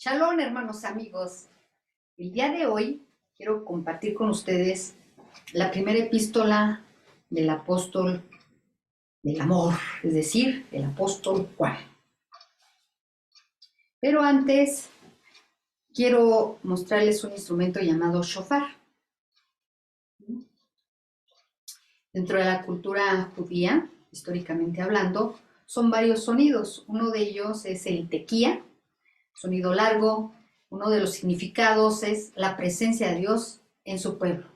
Shalom, hermanos amigos. El día de hoy quiero compartir con ustedes la primera epístola del apóstol del amor, es decir, el apóstol Juan. Pero antes quiero mostrarles un instrumento llamado shofar. Dentro de la cultura judía, históricamente hablando, son varios sonidos. Uno de ellos es el tequía, sonido largo. Uno de los significados es la presencia de Dios en su pueblo.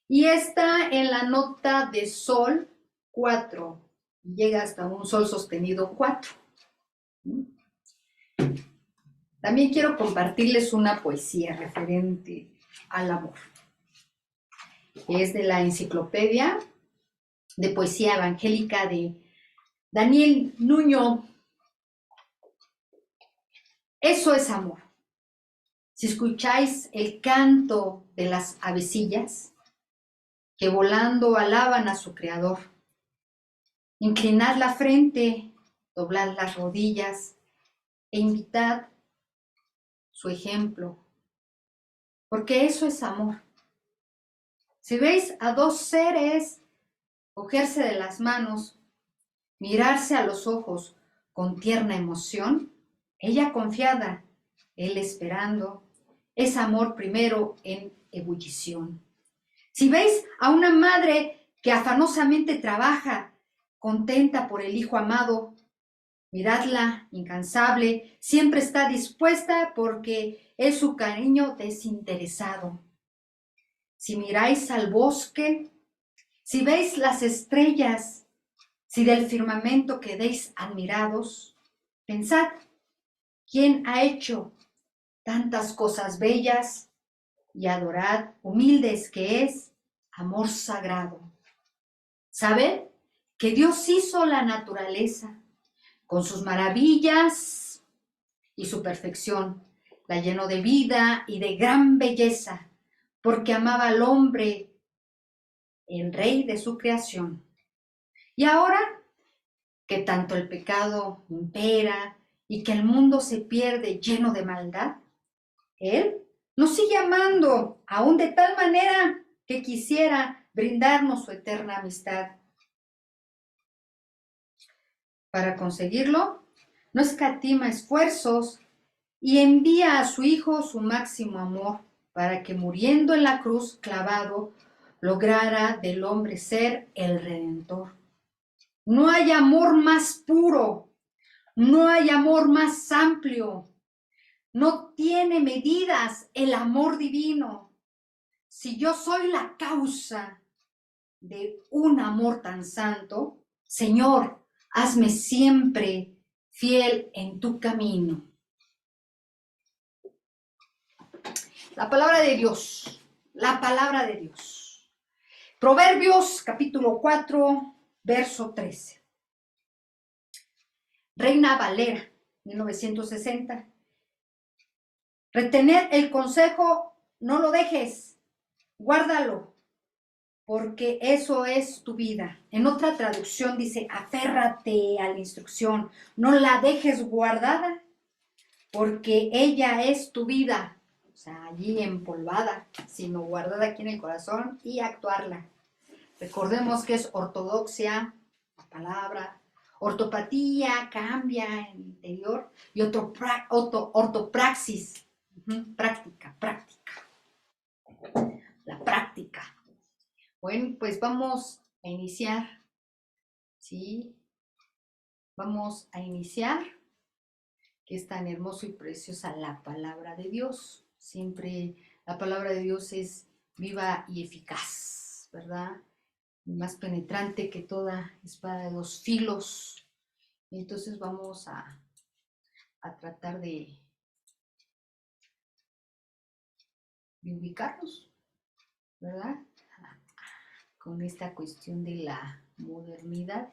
Y está en la nota de sol 4, llega hasta un sol sostenido 4. También quiero compartirles una poesía referente al amor. Es de la enciclopedia de poesía evangélica de Daniel Nuño. Eso es amor. Si escucháis el canto de las avecillas, que volando alaban a su creador, inclinad la frente, doblad las rodillas e invitad su ejemplo, porque eso es amor. Si veis a dos seres cogerse de las manos, mirarse a los ojos con tierna emoción, ella confiada, él esperando, es amor primero en ebullición. Si veis a una madre que afanosamente trabaja, contenta por el hijo amado, miradla, incansable, siempre está dispuesta porque es su cariño desinteresado. Si miráis al bosque, si veis las estrellas, si del firmamento quedéis admirados, pensad, ¿quién ha hecho tantas cosas bellas? Y adorad, humildes que es, amor sagrado. ¿Sabed que Dios hizo la naturaleza con sus maravillas y su perfección? La llenó de vida y de gran belleza, porque amaba al hombre, el rey de su creación. Y ahora que tanto el pecado impera y que el mundo se pierde lleno de maldad, Él nos sigue amando, aún de tal manera que quisiera brindarnos su eterna amistad. Para conseguirlo, no escatima esfuerzos y envía a su Hijo su máximo amor, para que muriendo en la cruz clavado, lograra del hombre ser el Redentor. No hay amor más puro, no hay amor más amplio, no tiene medidas el amor divino. Si yo soy la causa de un amor tan santo, Señor, hazme siempre fiel en tu camino. La palabra de Dios, la palabra de Dios. Proverbios capítulo 4, verso 13. Reina Valera, 1960. Retener el consejo, no lo dejes, guárdalo, porque eso es tu vida. En otra traducción dice, aférrate a la instrucción, no la dejes guardada, porque ella es tu vida. O sea, allí empolvada, sino guardada aquí en el corazón y actuarla. Recordemos que es ortodoxia, la palabra, ortopatía, cambia en el interior, y ortopraxis, práctica. La práctica. Bueno, pues vamos a iniciar, ¿sí? Vamos a iniciar, que es tan hermoso y preciosa la palabra de Dios. Siempre la palabra de Dios es viva y eficaz, ¿verdad? Más penetrante que toda espada de dos filos. Y entonces vamos a tratar de ubicarnos, ¿verdad? Con esta cuestión de la modernidad,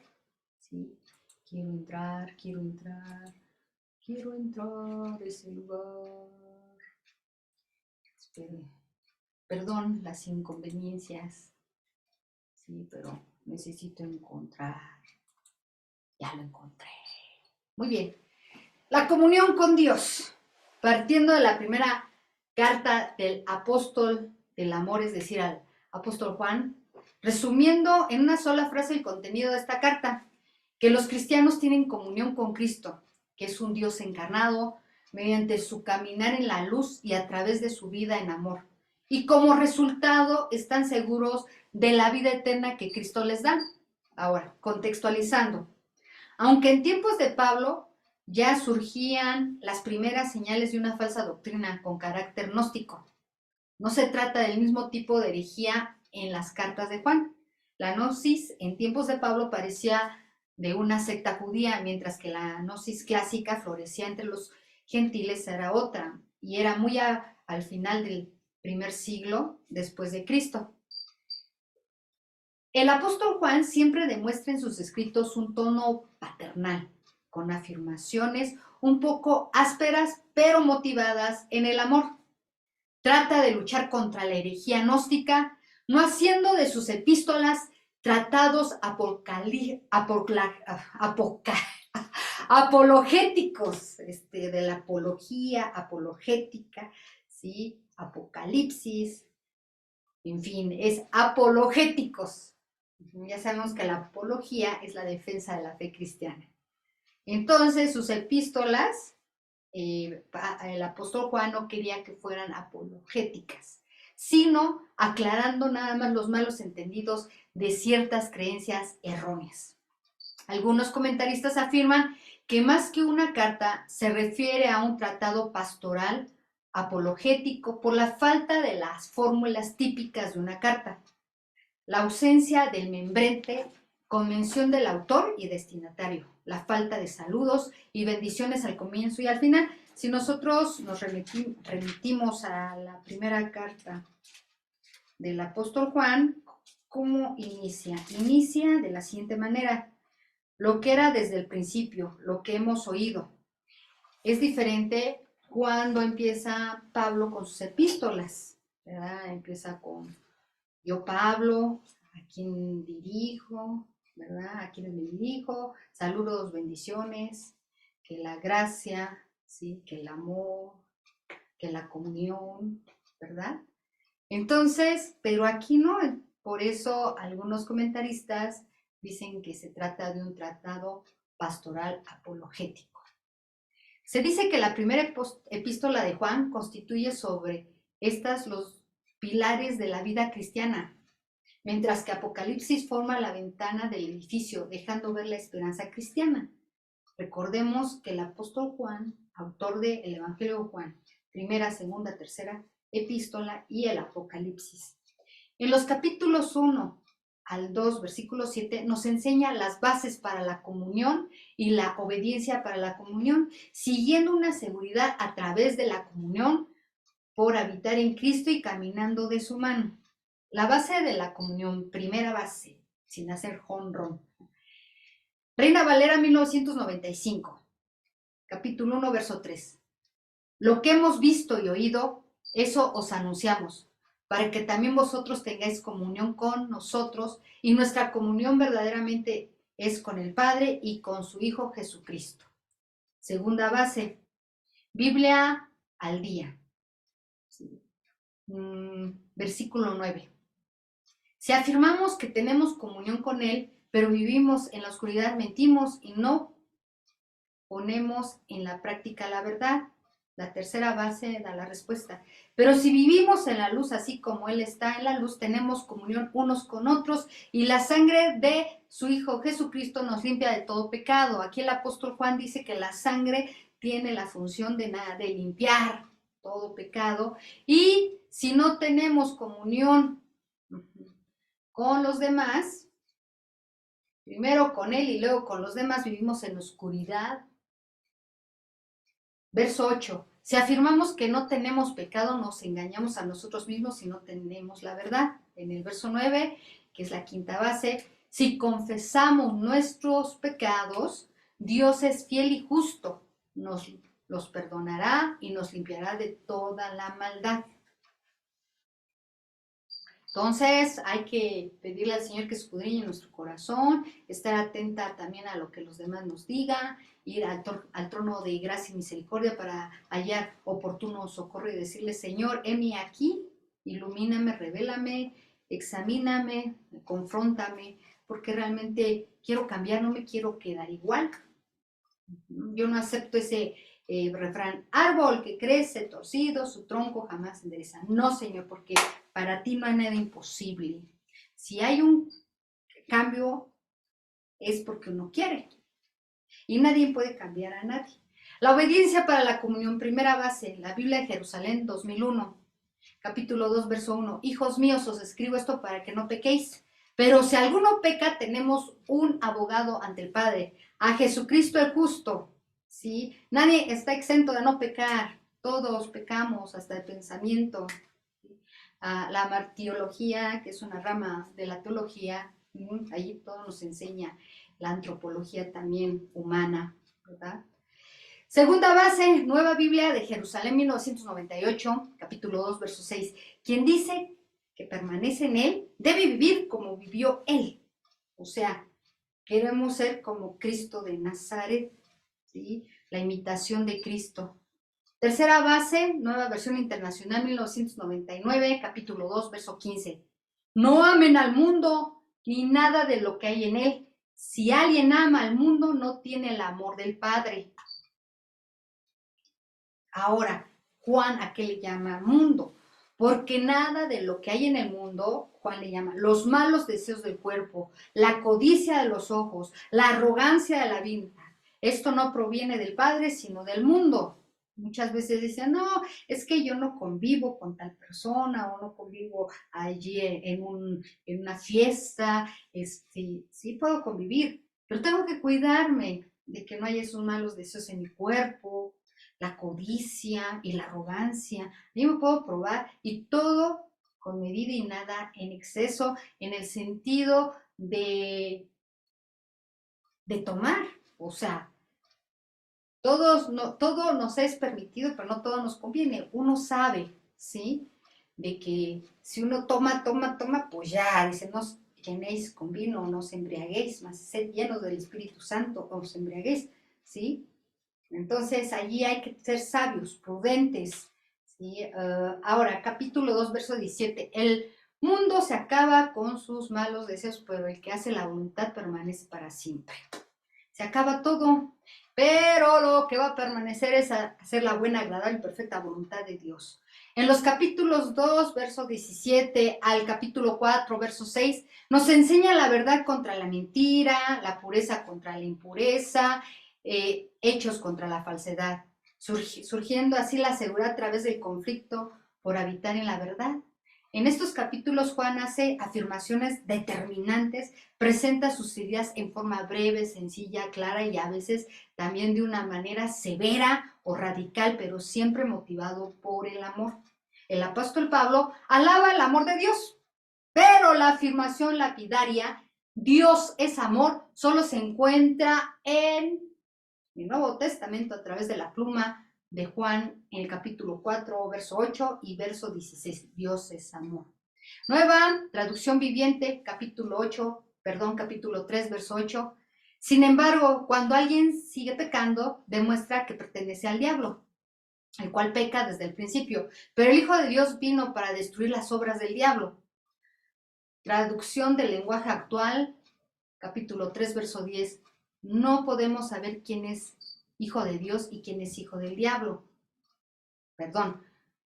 ¿sí? Quiero entrar a ese lugar. perdón las inconveniencias, sí, pero necesito encontrar, ya lo encontré. Muy bien, la comunión con Dios, partiendo de la primera carta del apóstol del amor, es decir, al apóstol Juan, resumiendo en una sola frase el contenido de esta carta, que los cristianos tienen comunión con Cristo, que es un Dios encarnado, mediante su caminar en la luz y a través de su vida en amor. Y como resultado están seguros de la vida eterna que Cristo les da. Ahora, contextualizando. Aunque en tiempos de Pablo ya surgían las primeras señales de una falsa doctrina con carácter gnóstico, no se trata del mismo tipo de herejía en las cartas de Juan. La gnosis en tiempos de Pablo parecía de una secta judía, mientras que la gnosis clásica florecía entre los gentiles, era otra, y era muy al final del primer siglo después de Cristo. El apóstol Juan siempre demuestra en sus escritos un tono paternal, con afirmaciones un poco ásperas, pero motivadas en el amor. Trata de luchar contra la herejía gnóstica, no haciendo de sus epístolas tratados apologéticos, de la apología, apologética, ¿sí? Apocalipsis, en fin, es apologéticos. Ya sabemos que la apología es la defensa de la fe cristiana. Entonces, sus epístolas, el apóstol Juan no quería que fueran apologéticas, sino aclarando nada más los malos entendidos de ciertas creencias erróneas. Algunos comentaristas afirman que más que una carta se refiere a un tratado pastoral apologético por la falta de las fórmulas típicas de una carta, la ausencia del membrete con mención del autor y destinatario, la falta de saludos y bendiciones al comienzo y al final. Si nosotros nos remitimos a la primera carta del apóstol Juan, ¿cómo inicia? Inicia de la siguiente manera: lo que era desde el principio, lo que hemos oído. Es diferente cuando empieza Pablo con sus epístolas, ¿verdad? Empieza con yo, Pablo, a quien dirijo, ¿verdad? A quienes me dirijo, saludos, bendiciones, que la gracia, ¿sí? Que el amor, que la comunión, ¿verdad? Entonces, pero aquí no, por eso algunos comentaristas dicen que se trata de un tratado pastoral apologético. Se dice que la primera epístola de Juan constituye sobre estas los pilares de la vida cristiana, mientras que Apocalipsis forma la ventana del edificio, dejando ver la esperanza cristiana. Recordemos que el apóstol Juan, autor del Evangelio de Juan, primera, segunda, tercera epístola y el Apocalipsis. En los capítulos 1 al 2, versículo 7, nos enseña las bases para la comunión y la obediencia para la comunión, siguiendo una seguridad a través de la comunión por habitar en Cristo y caminando de su mano. La base de la comunión, primera base, sin hacer honrón. Reina Valera 1995, capítulo 1, verso 3. Lo que hemos visto y oído, eso os anunciamos, para que también vosotros tengáis comunión con nosotros, y nuestra comunión verdaderamente es con el Padre y con su Hijo Jesucristo. Segunda base, Biblia al día. Versículo 9. Si afirmamos que tenemos comunión con Él, pero vivimos en la oscuridad, mentimos y no ponemos en la práctica la verdad. La tercera base da la respuesta. Pero si vivimos en la luz, así como Él está en la luz, tenemos comunión unos con otros y la sangre de su Hijo Jesucristo nos limpia de todo pecado. Aquí el apóstol Juan dice que la sangre tiene la función de limpiar todo pecado, y si no tenemos comunión con los demás, primero con Él y luego con los demás, vivimos en oscuridad. Verso 8. Si afirmamos que no tenemos pecado, nos engañamos a nosotros mismos y no tenemos la verdad. En el verso 9, que es la quinta base, si confesamos nuestros pecados, Dios es fiel y justo, nos los perdonará y nos limpiará de toda la maldad. Entonces hay que pedirle al Señor que escudriñe nuestro corazón, estar atenta también a lo que los demás nos digan, ir al trono de gracia y misericordia para hallar oportuno socorro y decirle, Señor, heme aquí, ilumíname, revélame, examíname, confróntame, porque realmente quiero cambiar, no me quiero quedar igual. Yo no acepto ese refrán, árbol que crece torcido, su tronco jamás endereza. No, Señor, porque para ti no hay nada imposible. Si hay un cambio, es porque uno quiere. Y nadie puede cambiar a nadie. La obediencia para la comunión, primera base, la Biblia de Jerusalén 2001, capítulo 2, verso 1. Hijos míos, os escribo esto para que no pequéis. Pero si alguno peca, tenemos un abogado ante el Padre, a Jesucristo el justo. ¿Sí? Nadie está exento de no pecar. Todos pecamos hasta el pensamiento. La martiología, que es una rama de la teología, allí todo nos enseña la antropología también humana, ¿verdad? Segunda base, Nueva Biblia de Jerusalén 1998, capítulo 2, verso 6. Quien dice que permanece en él debe vivir como vivió él. O sea, queremos ser como Cristo de Nazaret, ¿sí? La imitación de Cristo. Tercera base, Nueva Versión Internacional 1999, capítulo 2, verso 15. No amen al mundo ni nada de lo que hay en él. Si alguien ama al mundo, no tiene el amor del Padre. Ahora, Juan, ¿a qué le llama mundo? Porque nada de lo que hay en el mundo, Juan le llama los malos deseos del cuerpo, la codicia de los ojos, la arrogancia de la vida. Esto no proviene del Padre, sino del mundo. Muchas veces dicen, no, es que yo no convivo con tal persona o no convivo allí en una fiesta. Sí puedo convivir, pero tengo que cuidarme de que no haya esos malos deseos en mi cuerpo, la codicia y la arrogancia. Yo me puedo probar y todo con medida y nada en exceso, en el sentido de tomar. O sea, todo nos es permitido, pero no todo nos conviene. Uno sabe, ¿sí? De que si uno toma, pues ya, dice, no os llenéis con vino, no os embriaguéis, más sed llenos del Espíritu Santo, o os embriaguéis, ¿sí? Entonces, allí hay que ser sabios, prudentes, ¿sí? Ahora, capítulo 2, verso 17. El mundo se acaba con sus malos deseos, pero el que hace la voluntad permanece para siempre. Se acaba todo, pero lo que va a permanecer es hacer la buena, agradable y perfecta voluntad de Dios. En los capítulos 2, verso 17 al capítulo 4, verso 6, nos enseña la verdad contra la mentira, la pureza contra la impureza, hechos contra la falsedad, surgiendo así la seguridad a través del conflicto por habitar en la verdad. En estos capítulos Juan hace afirmaciones determinantes, presenta sus ideas en forma breve, sencilla, clara y a veces también de una manera severa o radical, pero siempre motivado por el amor. El apóstol Pablo alaba el amor de Dios, pero la afirmación lapidaria, Dios es amor, solo se encuentra en el Nuevo Testamento a través de la pluma de Juan en el capítulo 4, verso 8 y verso 16. Dios es amor. Nueva traducción viviente, capítulo 3, verso 8. Sin embargo, cuando alguien sigue pecando, demuestra que pertenece al diablo, el cual peca desde el principio. Pero el Hijo de Dios vino para destruir las obras del diablo. Traducción del lenguaje actual, capítulo 3, verso 10. No podemos saber quién es hijo de Dios y quién es hijo del diablo. Perdón,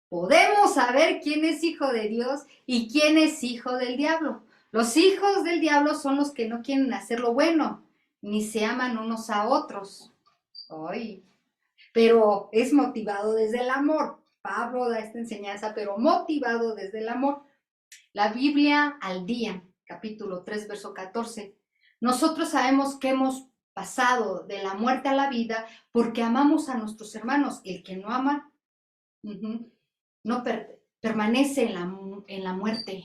podemos saber quién es hijo de Dios y quién es hijo del diablo. Los hijos del diablo son los que no quieren hacer lo bueno, ni se aman unos a otros. Ay, pero es motivado desde el amor. Pablo da esta enseñanza, pero motivado desde el amor. La Biblia al día, capítulo 3, verso 14. Nosotros sabemos que hemos pasado de la muerte a la vida porque amamos a nuestros hermanos. El que no ama, no permanece en la muerte.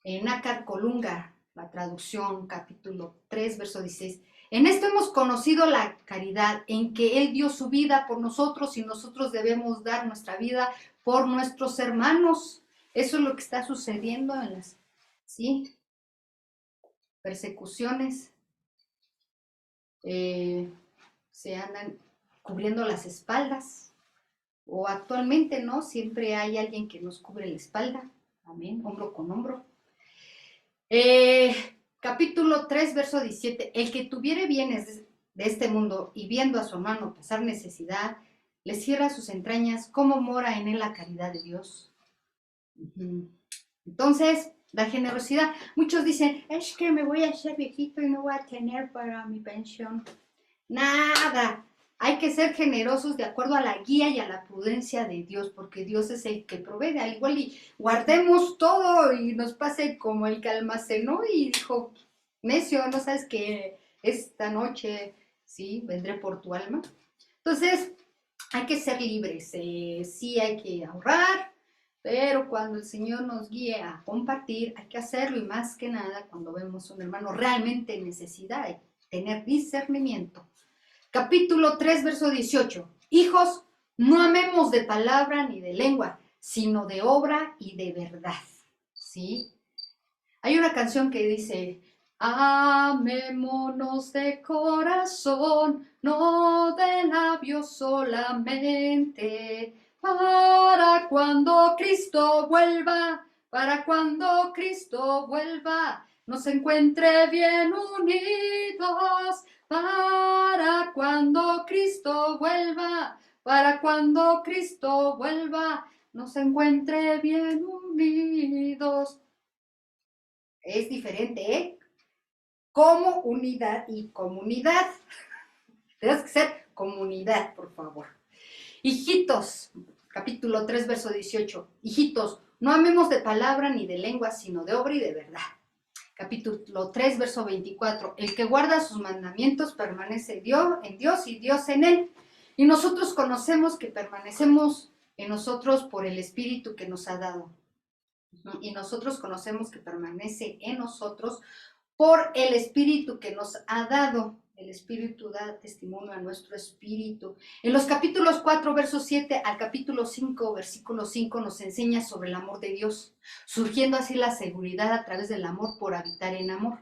En Nácar Colunga, la traducción, capítulo 3, verso 16. En esto hemos conocido la caridad, en que Él dio su vida por nosotros y nosotros debemos dar nuestra vida por nuestros hermanos. Eso es lo que está sucediendo en las, ¿sí? Persecuciones. Se andan cubriendo las espaldas. O actualmente, ¿no? Siempre hay alguien que nos cubre la espalda. Amén. Hombro con hombro. Capítulo 3, verso 17. El que tuviere bienes de este mundo y viendo a su hermano pasar necesidad, le cierra sus entrañas, ¿cómo mora en él la caridad de Dios? Entonces, la generosidad. Muchos dicen, es que me voy a hacer viejito y no voy a tener para mi pensión. Nada. Hay que ser generosos de acuerdo a la guía y a la prudencia de Dios, porque Dios es el que provee. Al igual y guardemos todo y nos pase como el que almacenó y dijo, necio, ¿no sabes que esta noche, sí, vendré por tu alma? Entonces, hay que ser libres, sí hay que ahorrar, pero cuando el Señor nos guíe a compartir, hay que hacerlo, y más que nada cuando vemos a un hermano realmente en necesidad, hay que tener discernimiento. Capítulo 3, verso 18. Hijos, no amemos de palabra ni de lengua, sino de obra y de verdad. ¿Sí? Hay una canción que dice, amémonos de corazón, no de labios solamente, para cuando Cristo vuelva, nos encuentre bien unidos, para cuando Cristo vuelva, nos encuentre bien unidos. Es diferente, ¿eh? Como unidad y comunidad. Tienes que ser comunidad, por favor. Hijitos, capítulo 3, verso 18. Hijitos, no amemos de palabra ni de lengua, sino de obra y de verdad. Capítulo 3, verso 24. El que guarda sus mandamientos permanece en Dios y Dios en él. Y nosotros conocemos que permanecemos en nosotros por el Espíritu que nos ha dado. Y nosotros conocemos que permanece en nosotros por el Espíritu que nos ha dado. El Espíritu da testimonio a nuestro espíritu. En los capítulos 4, verso 7 al capítulo 5, versículo 5, nos enseña sobre el amor de Dios, surgiendo así la seguridad a través del amor por habitar en amor.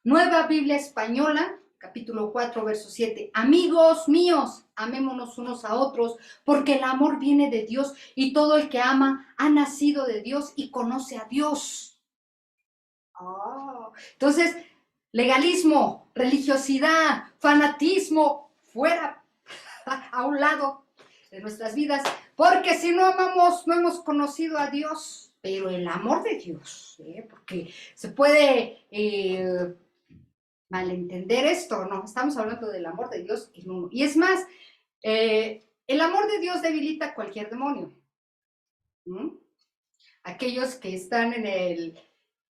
Nueva Biblia Española, capítulo 4, verso 7. Amigos míos, amémonos unos a otros, porque el amor viene de Dios y todo el que ama ha nacido de Dios y conoce a Dios. Entonces, legalismo, religiosidad, fanatismo, fuera, a un lado de nuestras vidas, porque si no amamos, no hemos conocido a Dios. Pero el amor de Dios, porque se puede malentender esto, no, estamos hablando del amor de Dios en uno. Y es más, el amor de Dios debilita cualquier demonio. Aquellos que están en el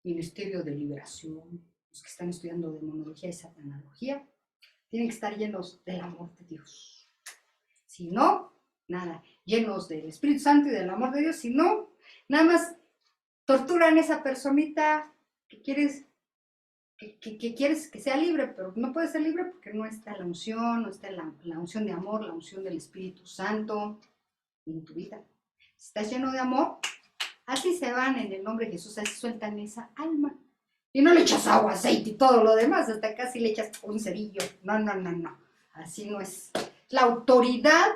Ministerio de Liberación, los que están estudiando demonología y satanología, tienen que estar llenos del amor de Dios. Si no, nada, llenos del Espíritu Santo y del amor de Dios. Si no, nada más torturan a esa personita que quieres que sea libre, pero no puede ser libre porque no está la unción, no está la unción de amor, la unción del Espíritu Santo en tu vida. Si estás lleno de amor, así se van en el nombre de Jesús, así sueltan esa alma. Y no le echas agua, aceite y todo lo demás, hasta casi le echas un cerillo. No, no, no, no. Así no es. La autoridad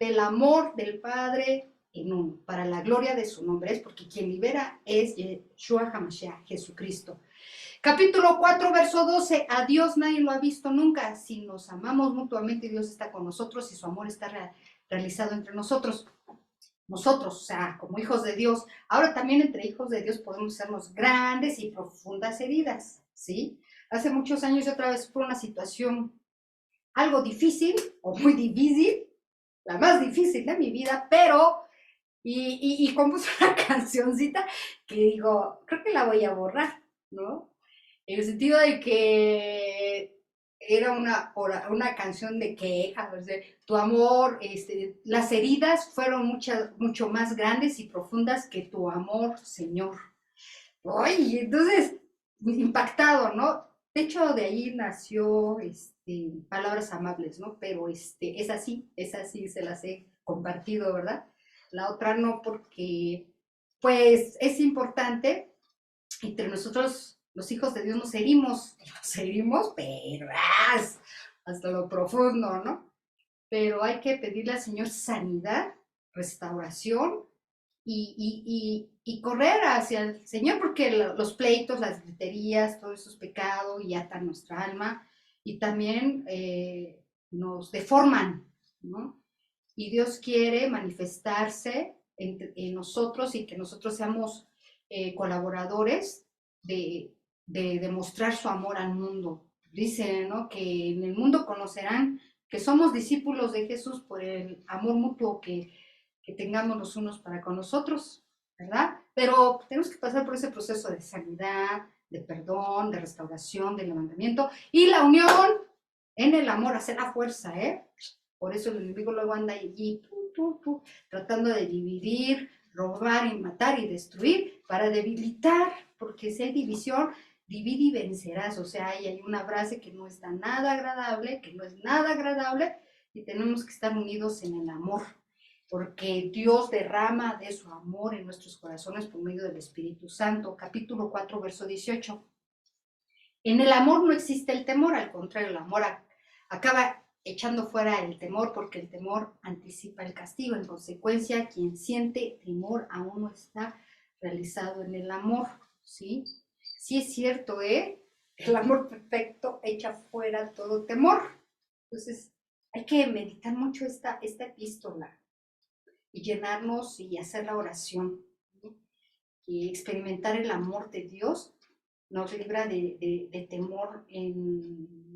del amor del Padre en uno, para la gloria de su nombre, es porque quien libera es Yeshua HaMashiach, Jesucristo. Capítulo 4, verso 12. A Dios nadie lo ha visto nunca. Si nos amamos mutuamente, Dios está con nosotros y su amor está realizado entre nosotros. Nosotros, o sea, como hijos de Dios. Ahora también entre hijos de Dios podemos hacernos grandes y profundas heridas, ¿sí? Hace muchos años yo otra vez fue una situación algo difícil o muy difícil, la más difícil de mi vida, pero, y compuse una cancioncita que digo, creo que la voy a borrar, ¿no? En el sentido de que era una canción de queja, o sea, tu amor, las heridas fueron mucho más grandes y profundas que tu amor, Señor. Ay, entonces, impactado, ¿no? De hecho, de ahí nació Palabras Amables, ¿no? Pero es así, se las he compartido, ¿verdad? La otra no, porque pues es importante, entre nosotros los hijos de Dios nos herimos, pero hasta lo profundo, ¿no? Pero hay que pedirle al Señor sanidad, restauración y correr hacia el Señor, porque los pleitos, las griterías, todos esos pecados y atan nuestra alma y también nos deforman, ¿no? Y Dios quiere manifestarse en nosotros y que nosotros seamos colaboradores de demostrar su amor al mundo. Dice, ¿no?, que en el mundo conocerán que somos discípulos de Jesús por el amor mutuo que tengamos los unos para con los otros, ¿verdad? Pero tenemos que pasar por ese proceso de sanidad, de perdón, de restauración, de levantamiento y la unión en el amor, hace la fuerza, ¿eh? Por eso el enemigo luego anda allí tratando de dividir, robar y matar y destruir para debilitar, porque si hay división, divide y vencerás. O sea, ahí hay una frase que no está nada agradable, que no es nada agradable, y tenemos que estar unidos en el amor, porque Dios derrama de su amor en nuestros corazones por medio del Espíritu Santo. Capítulo 4, verso 18. En el amor no existe el temor, al contrario, el amor acaba echando fuera el temor, porque el temor anticipa el castigo. En consecuencia, quien siente temor aún no está realizado en el amor, ¿sí? Sí es cierto, ¿eh? El amor perfecto echa fuera todo temor. Entonces, hay que meditar mucho esta epístola y llenarnos y hacer la oración, ¿sí? Y experimentar el amor de Dios nos libra de temor en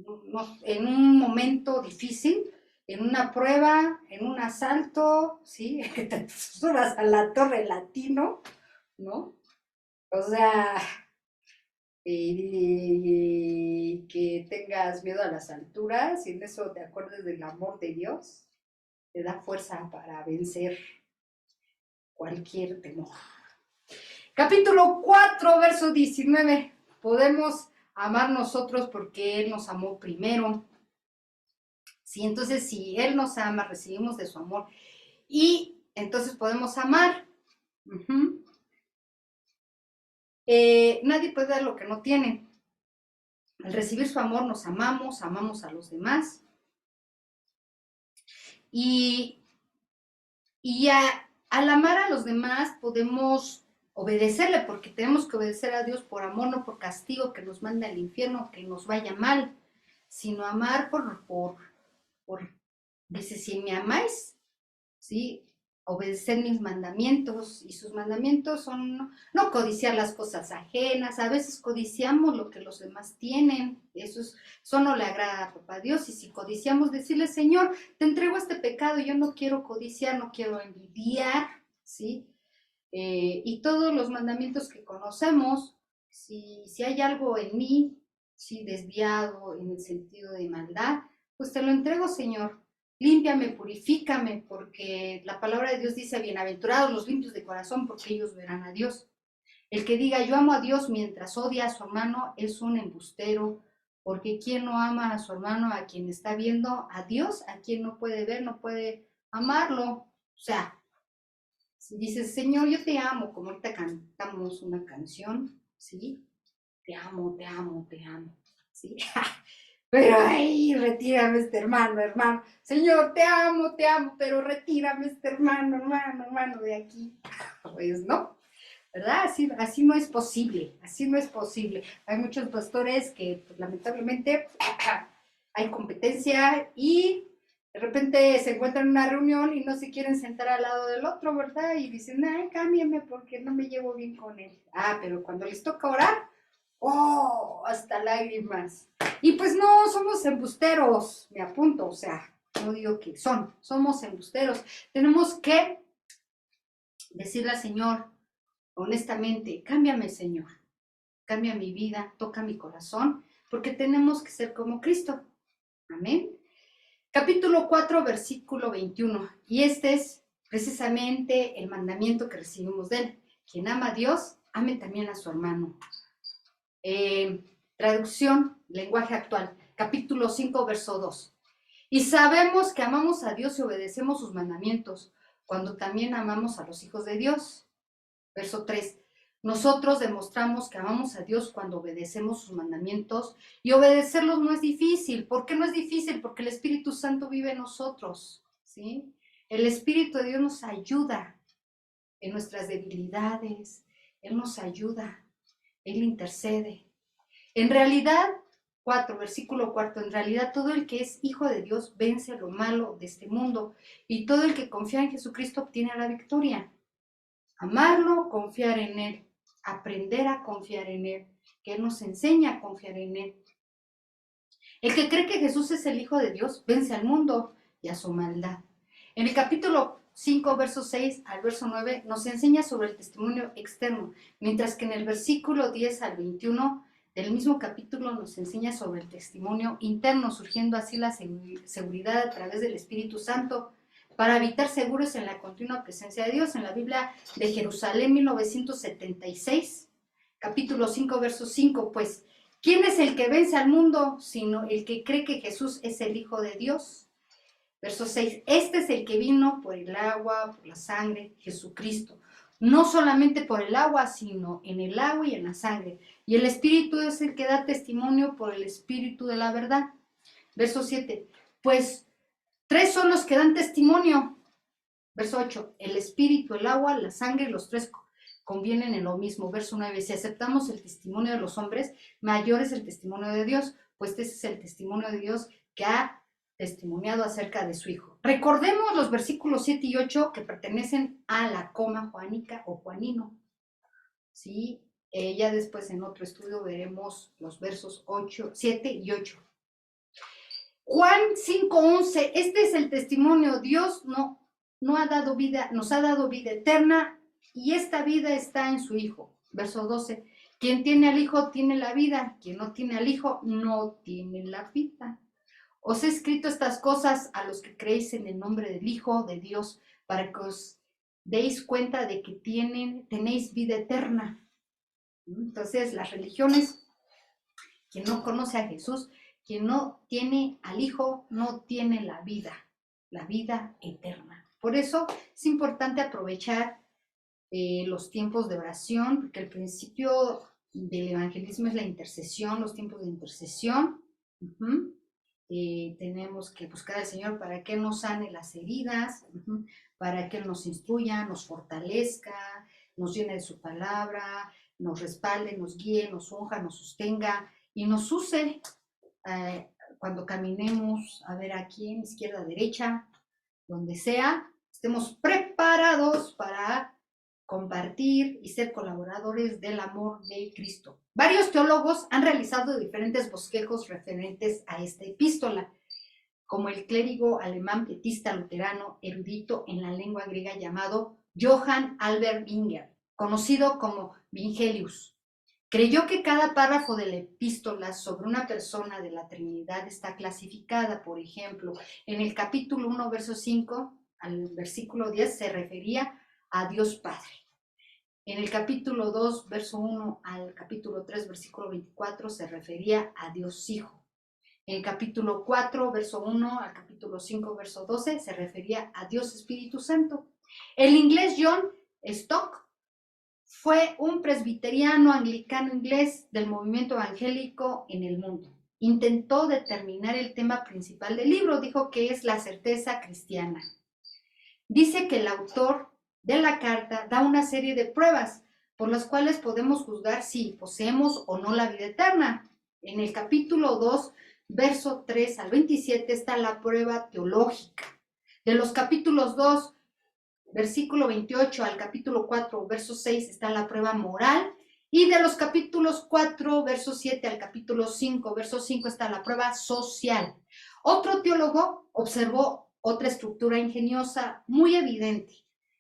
un momento difícil, en una prueba, en un asalto, ¿sí? Que te subas a la torre latino, ¿no? O sea, que tengas miedo a las alturas y en eso te acuerdes del amor de Dios, te da fuerza para vencer cualquier temor. Capítulo 4, verso 19. Podemos amar nosotros porque Él nos amó primero. Sí, entonces, si Él nos ama, recibimos de su amor y entonces podemos amar. Nadie puede dar lo que no tiene. Al recibir su amor nos amamos, amamos a los demás. Y al amar a los demás podemos obedecerle, porque tenemos que obedecer a Dios por amor, no por castigo que nos mande al infierno, que nos vaya mal, sino amar por dice, si me amáis, ¿sí? Obedecer mis mandamientos, y sus mandamientos son no codiciar las cosas ajenas. A veces codiciamos lo que los demás tienen, eso no le agrada a papá Dios. Y si codiciamos, decirle, Señor, te entrego este pecado, yo no quiero codiciar, no quiero envidiar, ¿sí? Y todos los mandamientos que conocemos, si hay algo en mí, si desviado en el sentido de maldad, pues te lo entrego, Señor. Límpiame, purifícame, porque la palabra de Dios dice, bienaventurados los limpios de corazón, porque ellos verán a Dios. El que diga, yo amo a Dios mientras odia a su hermano, es un embustero, porque quien no ama a su hermano, a quien está viendo, a Dios, a quien no puede ver, no puede amarlo. O sea, si dices, Señor, yo te amo, como ahorita cantamos una canción, ¿sí? Te amo, te amo, te amo, ¿sí? Pero ay, retírame este hermano. Señor, te amo, pero retírame este hermano de aquí. Pues no, ¿verdad? Así no es posible, así no es posible. Hay muchos pastores que, pues, lamentablemente, hay competencia y de repente se encuentran en una reunión y no se quieren sentar al lado del otro, ¿verdad? Y dicen, ay, cámbiame porque no me llevo bien con él. Ah, pero cuando les toca orar, ¡oh! Hasta lágrimas. Y pues no, somos embusteros, me apunto, o sea, no digo que somos embusteros. Tenemos que decirle al Señor, honestamente, cámbiame, Señor, cambia mi vida, toca mi corazón, porque tenemos que ser como Cristo. Amén. Capítulo 4, versículo 21. Y este es precisamente el mandamiento que recibimos de Él. Quien ama a Dios, ame también a su hermano. Traducción, lenguaje actual, capítulo 5, verso 2. Y sabemos que amamos a Dios y obedecemos sus mandamientos, cuando también amamos a los hijos de Dios. Verso 3. Nosotros demostramos que amamos a Dios cuando obedecemos sus mandamientos, y obedecerlos no es difícil. ¿Por qué no es difícil? Porque el Espíritu Santo vive en nosotros, ¿sí? El Espíritu de Dios nos ayuda en nuestras debilidades, Él nos ayuda, Él intercede. En realidad, versículo 4, en realidad todo el que es hijo de Dios vence lo malo de este mundo, y todo el que confía en Jesucristo obtiene la victoria. Amarlo, confiar en Él, aprender a confiar en Él, que Él nos enseña a confiar en Él. El que cree que Jesús es el Hijo de Dios vence al mundo y a su maldad. En el capítulo 5, verso 6 al verso 9, nos enseña sobre el testimonio externo, mientras que en el versículo 10 al 21 del mismo capítulo nos enseña sobre el testimonio interno, surgiendo así la seguridad a través del Espíritu Santo para habitar seguros en la continua presencia de Dios. En la Biblia de Jerusalén, 1976, capítulo 5, verso 5, pues, ¿quién es el que vence al mundo sino el que cree que Jesús es el Hijo de Dios? Verso 6, este es el que vino por el agua, por la sangre, Jesucristo. No solamente por el agua, sino en el agua y en la sangre. Y el Espíritu es el que da testimonio por el Espíritu de la verdad. Verso 7, pues 3 son los que dan testimonio. Verso 8, el Espíritu, el agua, la sangre, los 3 convienen en lo mismo. Verso 9, si aceptamos el testimonio de los hombres, mayor es el testimonio de Dios, pues este es el testimonio de Dios que ha testimoniado acerca de su Hijo. Recordemos los versículos 7 y 8 que pertenecen a la coma juanica o juanino. ¿Sí? Ya después en otro estudio veremos los versos 7 y 8. Juan 5:11, este es el testimonio, Dios nos ha dado vida eterna, y esta vida está en su Hijo. Verso 12, quien tiene al Hijo tiene la vida, quien no tiene al Hijo no tiene la vida. Os he escrito estas cosas a los que creéis en el nombre del Hijo de Dios, para que os deis cuenta de que tenéis vida eterna. Entonces, las religiones, quien no conoce a Jesús, quien no tiene al Hijo, no tiene la vida eterna. Por eso es importante aprovechar los tiempos de oración, porque el principio del evangelismo es la intercesión, los tiempos de intercesión. Tenemos que buscar al Señor para que nos sane las heridas, para que Él nos instruya, nos fortalezca, nos llene de su palabra, nos respalde, nos guíe, nos unja, nos sostenga y nos use cuando caminemos, a ver aquí, en izquierda, derecha, donde sea, estemos preparados para compartir y ser colaboradores del amor de Cristo. Varios teólogos han realizado diferentes bosquejos referentes a esta epístola, como el clérigo alemán pietista luterano erudito en la lengua griega llamado Johann Albert Winger, conocido como Vingelius. Creyó que cada párrafo de la epístola sobre una persona de la Trinidad está clasificada. Por ejemplo, en el capítulo 1, verso 5 al versículo 10 se refería a Dios Padre. En el capítulo 2, verso 1 al capítulo 3, versículo 24, se refería a Dios Hijo. En el capítulo 4, verso 1 al capítulo 5, verso 12, se refería a Dios Espíritu Santo. El inglés John Stock fue un presbiteriano anglicano inglés del movimiento evangélico en el mundo. Intentó determinar el tema principal del libro, dijo que es la certeza cristiana. Dice que el autor de la carta da una serie de pruebas por las cuales podemos juzgar si poseemos o no la vida eterna. En el capítulo 2, verso 3 al 27 está la prueba teológica. De los capítulos 2, versículo 28 al capítulo 4, verso 6 está la prueba moral, y de los capítulos 4, verso 7 al capítulo 5, verso 5 está la prueba social. Otro teólogo observó otra estructura ingeniosa muy evidente.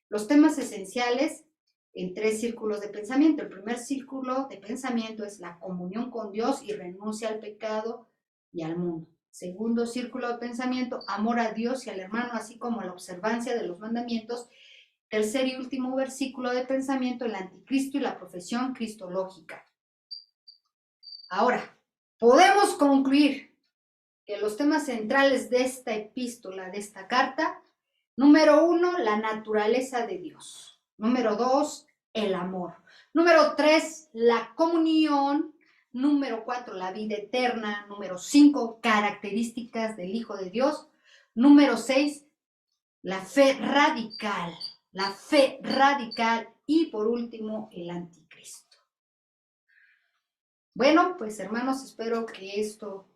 Los temas esenciales en 3 círculos de pensamiento. El primer círculo de pensamiento es la comunión con Dios y renuncia al pecado y al mundo. Segundo círculo de pensamiento, amor a Dios y al hermano, así como la observancia de los mandamientos. Tercer y último versículo de pensamiento, el anticristo y la profesión cristológica. Ahora, podemos concluir que los temas centrales de esta epístola, de esta carta, número 1, la naturaleza de Dios. Número 2, el amor. Número 3, la comunión. Número 4, la vida eterna. Número 5, características del Hijo de Dios. Número 6, la fe radical. La fe radical. Y por último, el anticristo. Bueno, pues hermanos, espero que esto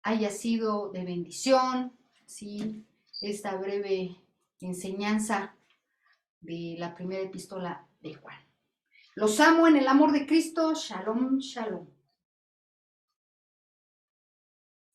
haya sido de bendición, ¿sí? Esta breve enseñanza de la primera epístola de Juan. Los amo en el amor de Cristo. Shalom, shalom.